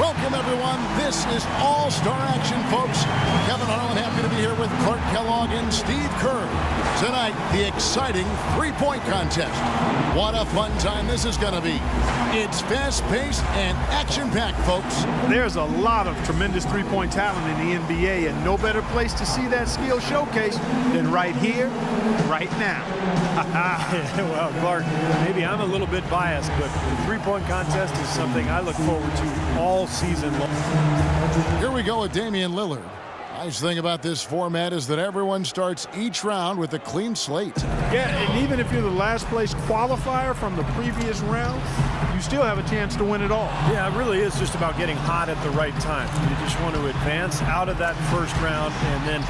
Welcome, everyone. This is All-Star Action, folks. Kevin Harlan happy to be here with Clark Kellogg and Steve Kerr. Tonight, the exciting three-point contest. What a fun time this is going to be. It's fast-paced and action-packed, folks. There's a lot of tremendous three-point talent in the NBA, and no better place to see that skill showcase than right here, right now. Well, Clark, maybe I'm a little bit biased, but the three-point contest is something I look forward to all season long. Here we go with Damian Lillard. Nice thing about this format is that everyone starts each round with a clean slate. Yeah, and even if you're the last place qualifier from the previous round, you still have a chance to win it all. Yeah, it really is just about getting hot at the right time. You just want to advance out of that first round and then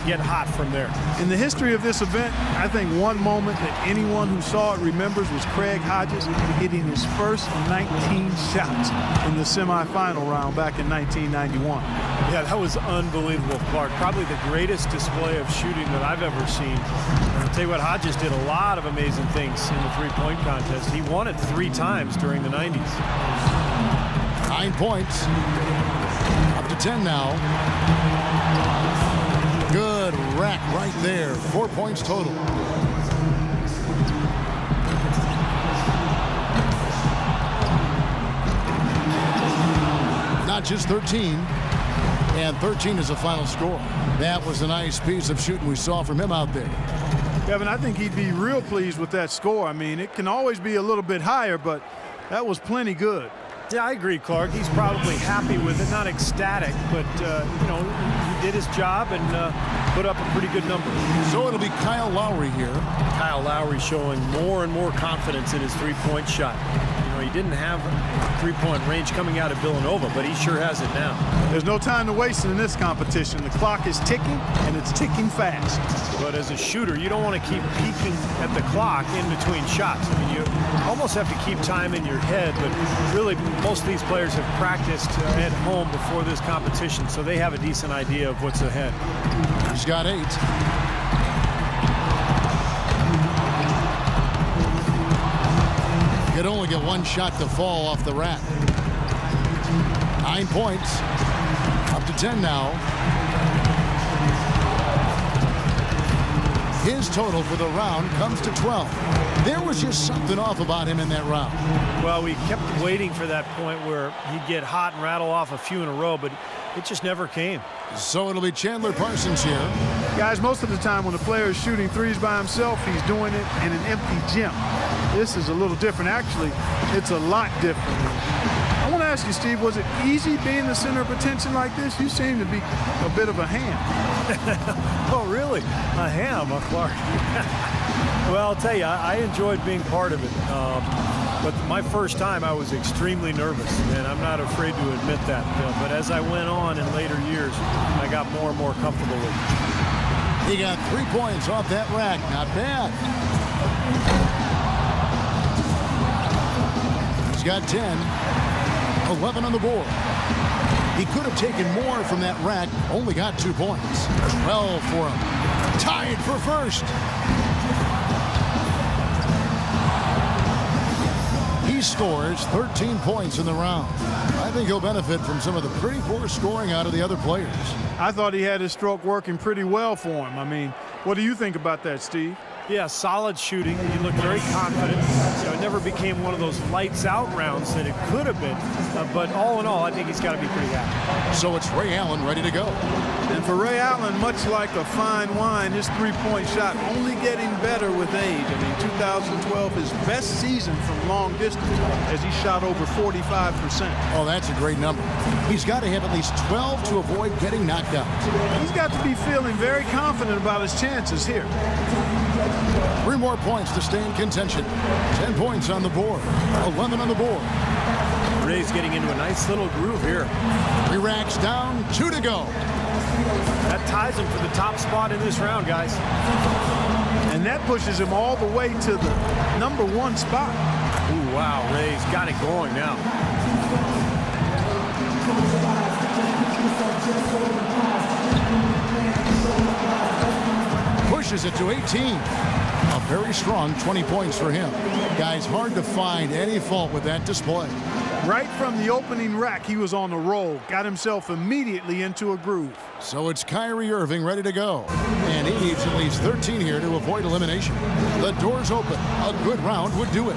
get hot from there. In the history of this event, I think one moment that anyone who saw it remembers was Craig Hodges hitting his first 19 shots in the semifinal round back in 1991. Yeah, that was unbelievable, Clark. Probably the greatest display of shooting that I've ever seen. I'll tell you what, Hodges did a lot of amazing things in the three-point contest. He won it 3 times during the 90s. 9 points. Up to 10 now. Good rack right there. 4 points total. Not just 13. And 13 is the final score. That was a nice piece of shooting we saw from him out there. Kevin, I think he'd be real pleased with that score. I mean, it can always be a little bit higher, but that was plenty good. Yeah, I agree, Clark. He's probably happy with it, not ecstatic, but, you know, he did his job and put up a pretty good number. So it'll be Kyle Lowry here. Kyle Lowry showing more and more confidence in his three-point shot. You know, he didn't have three-point range coming out of Villanova, but he sure has it now. There's no time to waste in this competition. The clock is ticking, and it's ticking fast. But as a shooter, you don't want to keep peeking at the clock in between shots. I mean, you almost have to keep time in your head, but really most of these players have practiced at home before this competition, so they have a decent idea of what's ahead. He's got 8. Could only get 1 shot to fall off the rack. 9 points. Up to 10 now. His total for the round comes to 12. There was just something off about him in that round. Well, we kept waiting for that point where he'd get hot and rattle off a few in a row, but it just never came. So it'll be Chandler Parsons here. Guys, most of the time when a player is shooting threes by himself, he's doing it in an empty gym. This is a little different. Actually, it's a lot different. I want to ask you, Steve, was it easy being the center of attention like this? You seem to be a bit of a ham. Oh, really? A ham, Clark? Well, I'll tell you, I enjoyed being part of it. But my first time, I was extremely nervous, and I'm not afraid to admit that. But as I went on in later years, I got more and more comfortable with it. He got 3 points off that rack. Not bad. He's got 10. 11 on the board. He could have taken more from that rack. Only got 2 points. 12 for him. Tied for first. He scores 13 points in the round. I think he'll benefit from some of the pretty poor scoring out of the other players. I thought he had his stroke working pretty well for him. I mean, what do you think about that, Steve? Yeah, solid shooting. He looked very confident. You know, it never became one of those lights-out rounds that it could have been. But all in all, I think he's got to be pretty happy. So it's Ray Allen ready to go. And for Ray Allen, much like a fine wine, his three-point shot only getting better with age. I mean, 2012, his best season from long distance, as he shot over 45%. Oh, that's a great number. He's got to have at least 12 to avoid getting knocked out. He's got to be feeling very confident about his chances here. 3 more points to stay in contention. 10 points on the board. 11 on the board. Ray's getting into a nice little groove here. 3 racks down, 2 to go. That ties him for the top spot in this round, guys. And that pushes him all the way to the #1 spot. Ooh, wow, Ray's got it going now. Pushes it to 18. A very strong 20 points for him. Guys, hard to find any fault with that display. Right from the opening rack, he was on a roll, got himself immediately into a groove. So it's Kyrie Irving ready to go. And he needs at least 13 here to avoid elimination. The door's open. A good round would do it.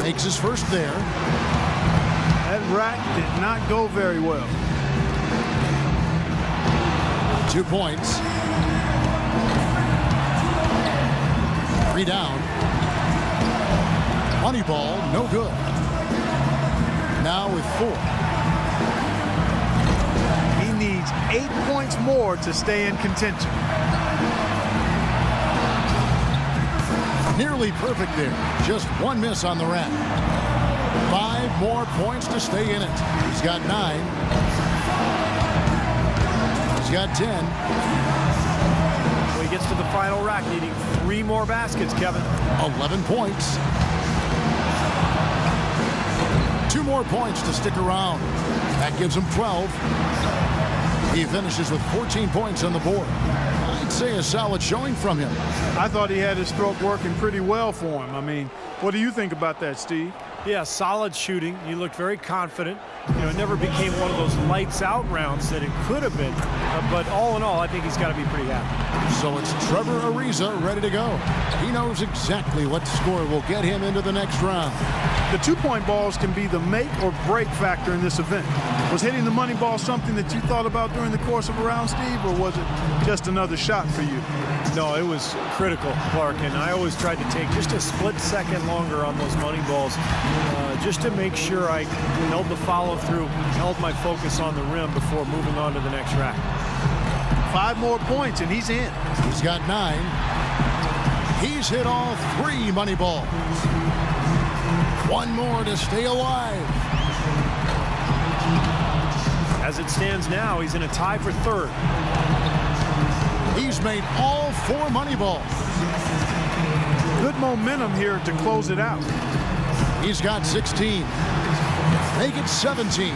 Makes his first there. That rack did not go very well. 2 points. 3 down. Money ball, no good. Now with 4. He needs 8 points more to stay in contention. Nearly perfect there. Just 1 miss on the rack. 5 more points to stay in it. He's got 9. He's got 10. Well, he gets to the final rack needing 3 more baskets, Kevin. 11 points. 2 more points to stick around. That gives him 12. He finishes with 14 points on the board. I'd say a solid showing from him. I thought he had his stroke working pretty well for him. I mean, what do you think about that, Steve? Yeah, solid shooting. He looked very confident. You know, it never became one of those lights out rounds that it could have been. But all in all, I think he's got to be pretty happy. So it's Trevor Ariza ready to go. He knows exactly what score will get him into the next round. The 2-point balls can be the make or break factor in this event. Was hitting the money ball something that you thought about during the course of a round, Steve, or was it just another shot for you? No, it was critical, Clark, and I always tried to take just a split second longer on those money balls just to make sure I held the follow-through, held my focus on the rim before moving on to the next rack. 5 more points, and he's in. He's got 9. He's hit all 3 money balls. 1 more to stay alive. As it stands now, he's in a tie for 3rd. He's made all 4 money balls. Good momentum here to close it out. He's got 16. Make it 17.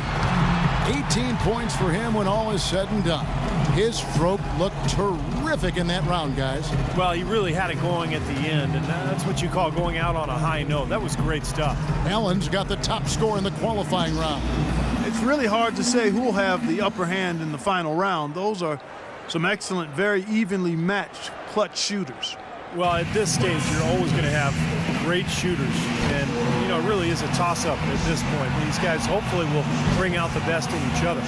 18 points for him when all is said and done. His stroke looked terrific in that round, guys. Well, he really had it going at the end, and that's what you call going out on a high note. That was great stuff. Allen's got the top score in the qualifying round. It's really hard to say who will have the upper hand in the final round. Those are some excellent, very evenly matched clutch shooters. Well, at this stage, you're always going to have great shooters. And, you know, it really is a toss-up at this point. These guys hopefully will bring out the best in each other.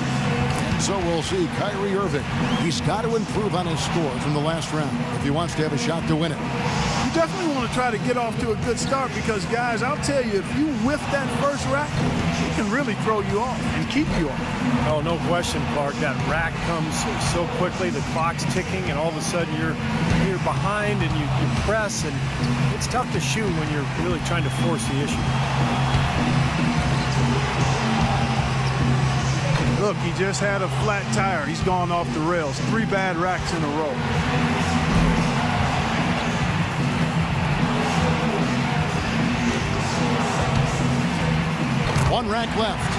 So we'll see Kyrie Irving. He's got to improve on his score from the last round if he wants to have a shot to win it. You definitely want to try to get off to a good start because, guys, I'll tell you, if you whiff that first rack, it can really throw you off and keep you off. Oh, no question, Clark. That rack comes so quickly, the clock's ticking, and all of a sudden you're behind and you press, and it's tough to shoot when you're really trying to force the issue. Look, he just had a flat tire. He's gone off the rails. 3 bad racks in a row. One rack left.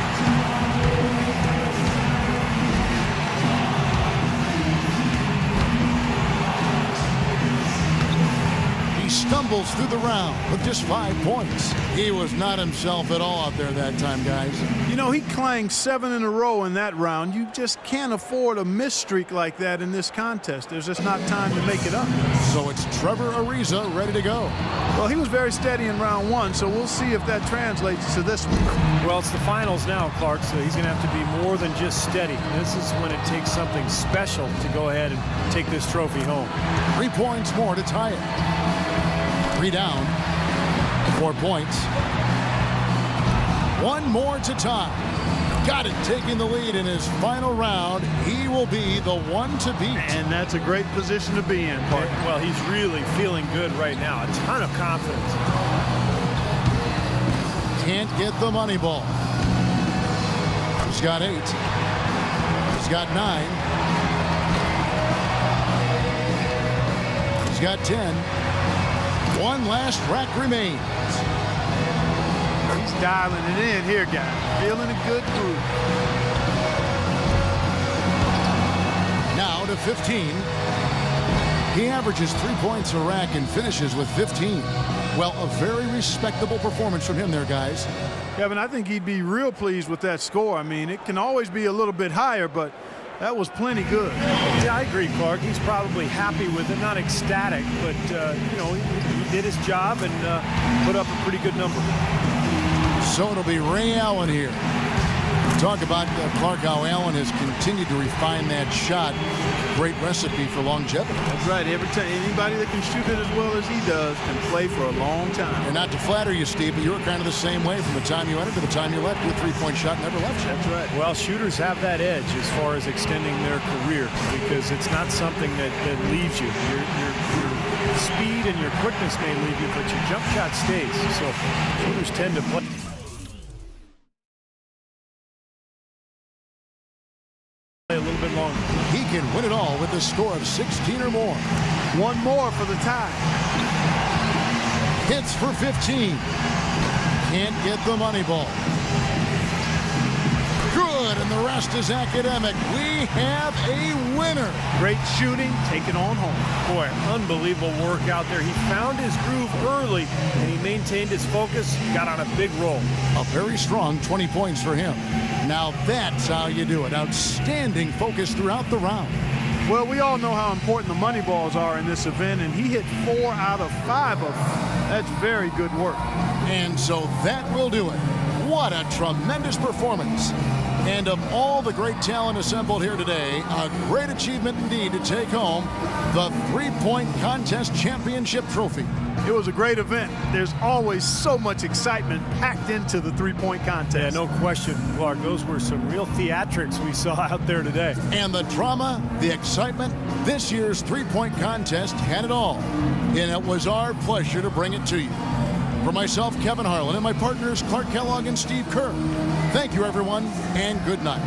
He stumbles through the round with just 5 points. He was not himself at all out there that time, guys. You know, he clanged 7 in a row in that round. You just can't afford a miss streak like that in this contest. There's just not time to make it up. So it's Trevor Ariza ready to go. Well, he was very steady in round 1, so we'll see if that translates to this one. Well, it's the finals now, Clark, so he's going to have to be more than just steady. This is when it takes something special to go ahead and take this trophy home. 3 points more to tie it. 3 down. 4 points. 1 more to tie. Got it, taking the lead in his final round. He will be the one to beat. And that's a great position to be in, Park. Well, he's really feeling good right now. A ton of confidence. Can't get the money ball. He's got 8. He's got 9. He's got 10. One last rack remains. He's dialing it in here, guys. Feeling a good groove. Now to 15. He averages 3 points a rack and finishes with 15. Well, a very respectable performance from him there, guys. Kevin, I think he'd be real pleased with that score. I mean, it can always be a little bit higher, but that was plenty good. Yeah, I agree, Clark. He's probably happy with it, not ecstatic, but, you know, he did his job and put up a pretty good number. So it'll be Ray Allen here. Talk about Clark, how Allen has continued to refine that shot. Great recipe for longevity. That's right. Every time, anybody that can shoot it as well as he does can play for a long time. And not to flatter you, Steve, but you were kind of the same way from the time you entered to the time you left. Your three-point shot never left you. That's right. Well, shooters have that edge as far as extending their career because it's not something that leaves you. Your speed and your quickness may leave you, but your jump shot stays. So shooters tend to play a little bit longer. He can win it all with a score of 16 or more. One more for the tie. Hits for 15. Can't get the money ball. Good, and the rest is academic. We have a winner. Great shooting, taken on home. Boy, unbelievable work out there. He found his groove early, and he maintained his focus, got on a big roll. A very strong 20 points for him. Now that's how you do it. Outstanding focus throughout the round. Well, we all know how important the money balls are in this event, and he hit 4 out of 5 of them. That's very good work. And so that will do it. What a tremendous performance. And of all the great talent assembled here today, a great achievement indeed to take home the three-point contest championship trophy. It was a great event. There's always so much excitement packed into the three-point contest. Yeah, no question, Clark. Those were some real theatrics we saw out there today. And the drama, the excitement, this year's three-point contest had it all. And it was our pleasure to bring it to you. For myself, Kevin Harlan, and my partners, Clark Kellogg and Steve Kerr, thank you, everyone, and good night.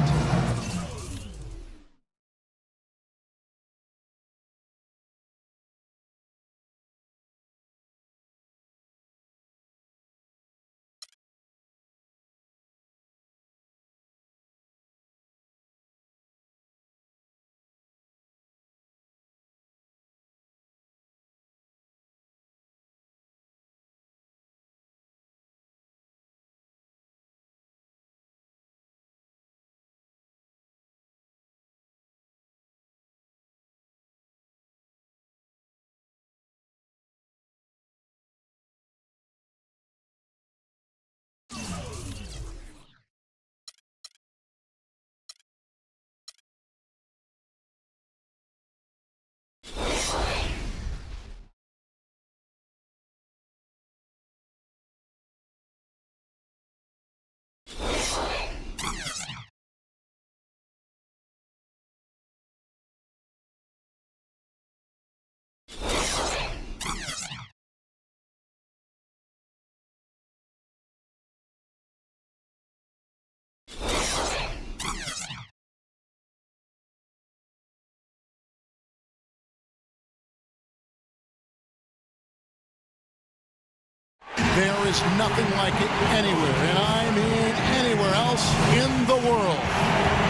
There is nothing like it anywhere, and I mean anywhere else in the world.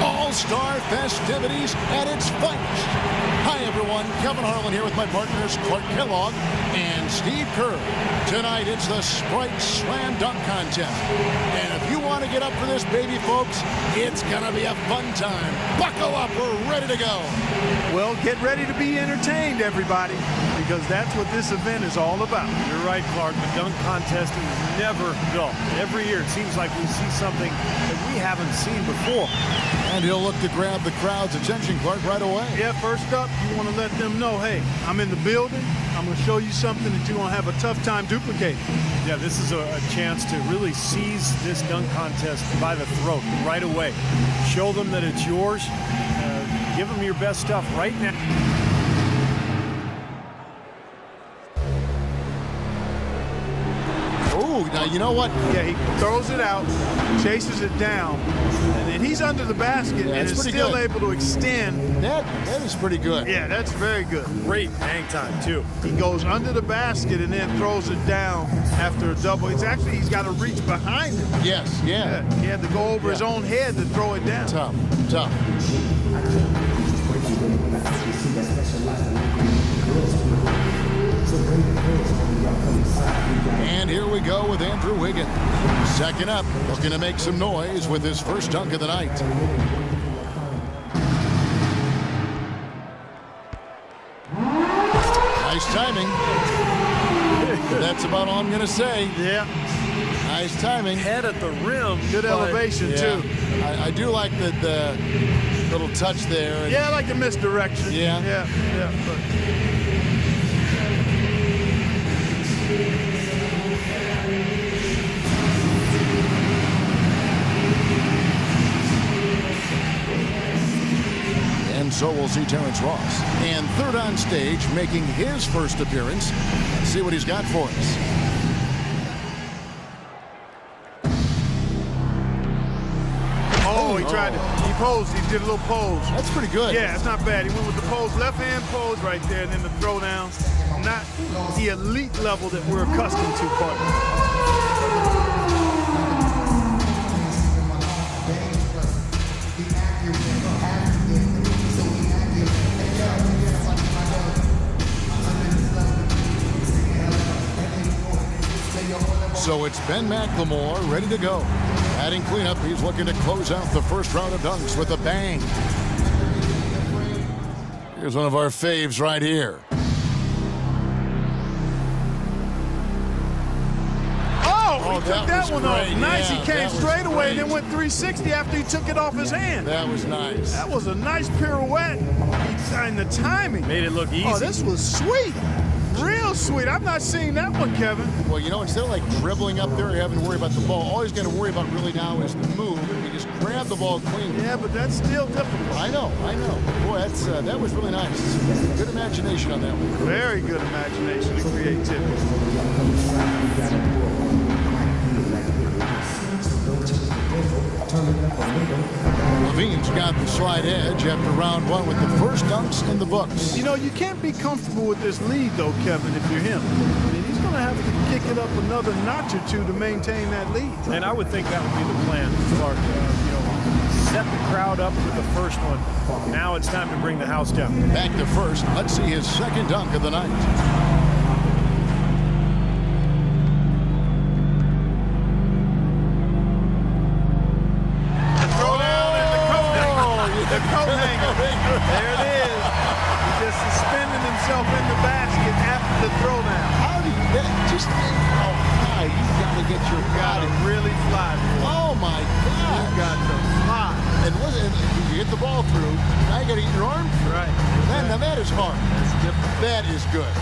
All-Star festivities at its finest. Hi, everyone. Kevin Harlan here with my partners, Clark Kellogg and Steve Kerr. Tonight, it's the Sprite Slam Dunk Contest. And if you want to get up for this, baby folks, it's going to be a fun time. Buckle up. We're ready to go. Well, get ready to be entertained, everybody, because that's what this event is all about. You're right, Clark. The dunk contest is never dull. Every year it seems like we see something that we haven't seen before. And he'll look to grab the crowd's attention, Clark, right away. Yeah, first up, you want to let them know, hey, I'm in the building. I'm going to show you something that you're going to have a tough time duplicating. Yeah, this is a chance to really seize this dunk contest by the throat right away. Show them that it's yours. Give them your best stuff right now. Oh, now you know what? Yeah, he throws it out, chases it down, and then he's under the basket and is still able to extend. That is pretty good. Yeah, that's very good. Great hang time, too. He goes under the basket and then throws it down after a double. It's actually, he's got to reach behind it. Yes, yeah. He had to go over his own head to throw it down. Tough, tough. And here we go with Andrew Wiggins. Second up, looking to make some noise with his first dunk of the night. Nice timing. That's about all I'm going to say. Yeah. Nice timing. Head at the rim. Good elevation, too. I do like the little touch there. Yeah, I like the misdirection. Yeah. Yeah. And so we'll see Terrence Ross. And third on stage, making his first appearance. Let's see what he's got for us. He posed. He did a little pose. That's pretty good. Yeah, it's not bad. He went with the pose, left hand pose right there, and then the throwdown. Not the elite level that we're accustomed to, partner. So it's Ben McLemore ready to go. Adding cleanup, he's looking to close out the first round of dunks with a bang. Here's one of our faves right here. Oh, he took that one off. Nice. Yeah, He came straight away and then went 360 after he took it off his hand. That was nice. That was a nice pirouette. And the timing. Made it look easy. Oh, this was sweet. Real sweet. I've not seen that one, Kevin. Well, you know, instead of like dribbling up there, you having to worry about the ball. All he's got to worry about really now is the move. He just grabbed the ball clean. Yeah, but that's still difficult. I know. Boy, that was really nice. Good imagination on that one. Very good imagination and creativity. Levine's got the slight edge after round one with the first dunks in the books. You know, you can't be comfortable with this lead, though, Kevin, if you're him. I mean, he's going to have to kick it up another notch or two to maintain that lead. And I would think that would be the plan, Clark. Set the crowd up with the first one. Now it's time to bring the house down. Back to first. Let's see his second dunk of the night. The coat hanger. There it is. He just suspended himself in the basket after the throwdown. How do you just think how high you got to get your body? Really fly. Oh my God! You got to fly. And listen, you get the ball through. Now you got to get your arm through. Right. Now that is hard. That's different. That is good.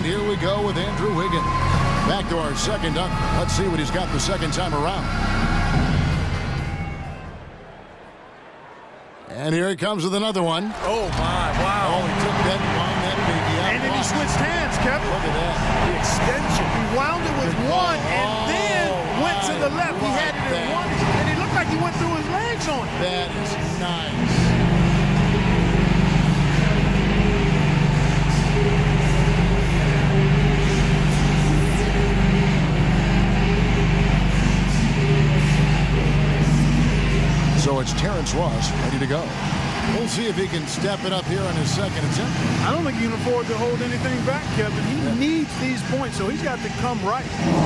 Here we go with Andrew Wiggins. Back to our second dunk. Let's see what he's got the second time around. And here he comes with another one. Oh, my. Wow. Oh, he took that and wound that baby out. And then he switched hands, Kevin. Look at that. The extension. He wound it with one and then went to the left. He had it in one, and he looked like he went through his legs on it. That is nice. So it's Terrence Ross ready to go. We'll see if he can step it up here on his second attempt. I don't think he can afford to hold anything back, Kevin. He needs these points, so he's got to come right.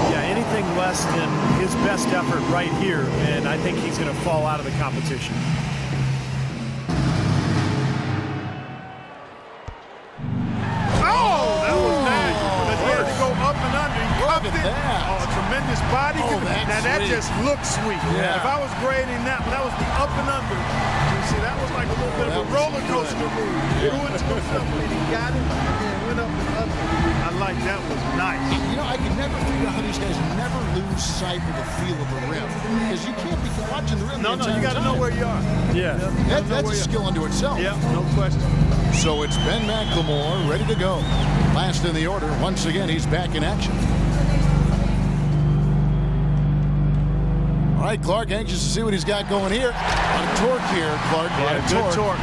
Yeah, anything less than his best effort right here, and I think he's going to fall out of the competition. Oh, that was nasty. But he had to go up and under. He cuffed it. that. Oh, tremendous body. Oh, that's now that sweet. just looks sweet. Yeah. If I was grading that, that was the up and under. You see, that was like a little bit of a roller coaster move. He threw it to himself, and he got it, and then went up and under. I like that. Was nice. You know, I can never figure out how these guys never lose sight of the feel of the rim. Because you can't be watching the rim. No, the you entire got to know time. where you are. Yeah. That's a skill unto itself. Yeah, no question. So it's Ben McLemore ready to go. Last in the order. Once again, he's back in action. All right, Clark, anxious to see what he's got going here. On torque here, Clark. Yeah, good torque.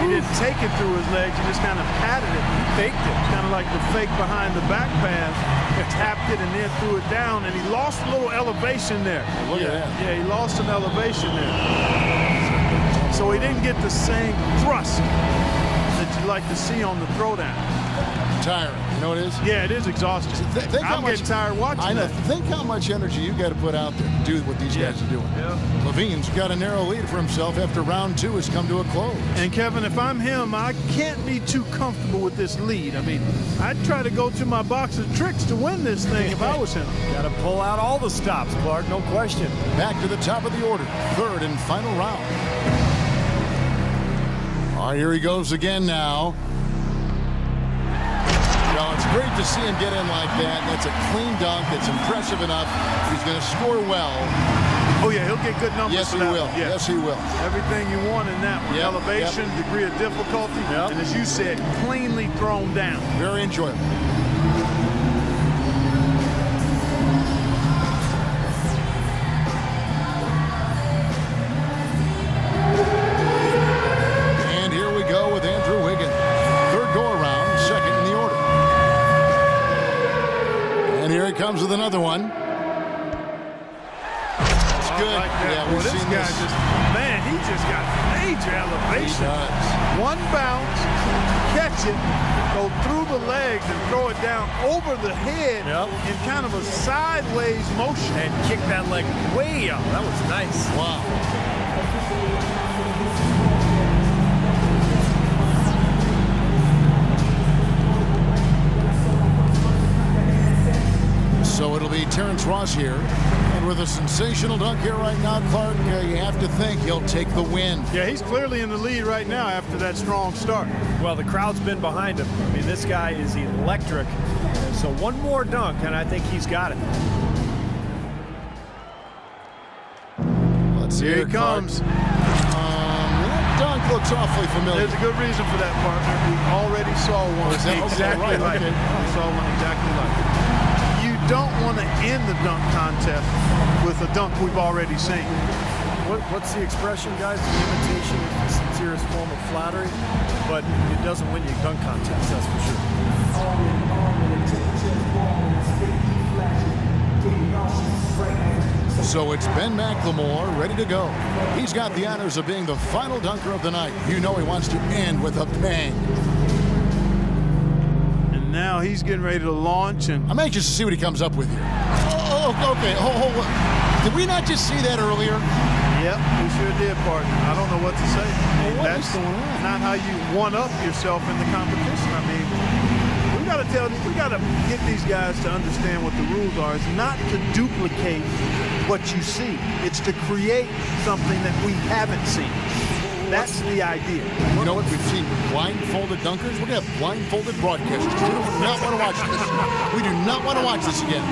He didn't take it through his legs. He just kind of patted it. He faked it. Kind of like the fake behind the back pass. Tapped it and then threw it down, and he lost a little elevation there. Look at that. Yeah, he lost some elevation there. So he didn't get the same thrust that you like to see on the throwdown. Tiring. You know what it is? Yeah, it is exhausting. I'm getting tired watching I know. that. Think how much energy you got to put out there to do what these guys are doing. Yeah. Levine's got a narrow lead for himself after round 2 has come to a close. And Kevin, if I'm him, I can't be too comfortable with this lead. I mean, I'd try to go to my box of tricks to win this thing if I was him. Got to pull out all the stops, Clark, no question. Back to the top of the order, third and final round. All right, here he goes again now. Well, it's great to see him get in like that. That's a clean dunk. It's impressive enough. He's going to score well. Oh, yeah, he'll get good numbers. Yes, for he that will. one. Yeah. Yes, he will. Everything you want in that one. Yep, Elevation, degree of difficulty, and as you said, cleanly thrown down. Very enjoyable. And here we go with Andrew Wiggins. Third go-around, second in the order. And here he comes with another one. That's good. Like that. Yeah, Well, we've this seen guy this. man, he just got major He elevation. does. One bounce, catch it, go through the legs and throw it down over the head in kind of a sideways motion. And kick that leg way up. That was nice. Wow. So it'll be Terrence Ross here. And with a sensational dunk here right now, Clark, you have to think he'll take the win. Yeah, he's clearly in the lead right now after that strong start. Well, the crowd's been behind him. I mean, this guy is electric. So one more dunk, and I think he's got it. Let's see Here he comes. That dunk looks awfully familiar. There's a good reason for that, partner. We already saw one exactly like it. We saw one exactly like it. You don't want to end the dunk contest with a dunk we've already seen. What's the expression, guys? Imitation is the sincerest form of flattery, but it doesn't win you a dunk contest, that's for sure. So it's Ben McLemore ready to go. He's got the honors of being the final dunker of the night. You know he wants to end with a bang. And now he's getting ready to launch. And I'm anxious to see what he comes up with here. Okay. Did we not just see that earlier? Yep, we sure did, partner. I don't know what to say. That's not how you one-up yourself in the competition. I mean, we got to get these guys to understand what the rules are. It's not to duplicate what you see. It's to create something that we haven't seen. That's the idea. You know what? We've seen blindfolded dunkers. We're going to have blindfolded broadcasters. We do not want to watch this. We do not want to watch this again.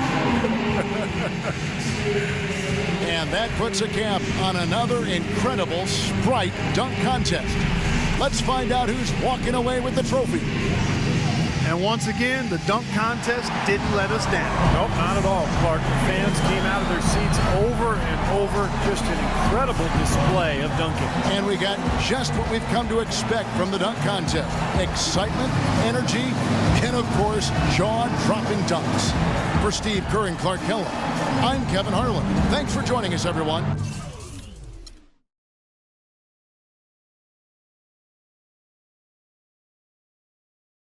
And that puts a cap on another incredible Sprite dunk contest. Let's find out who's walking away with the trophy. And once again, the dunk contest didn't let us down. Nope, not at all, Clark. The fans came out of their seats over and over. Just an incredible display of dunking. And we got just what we've come to expect from the dunk contest. Excitement, energy, and of course, jaw-dropping dunks. For Steve Kerr and Clark Kellogg, I'm Kevin Harlan. Thanks for joining us, everyone.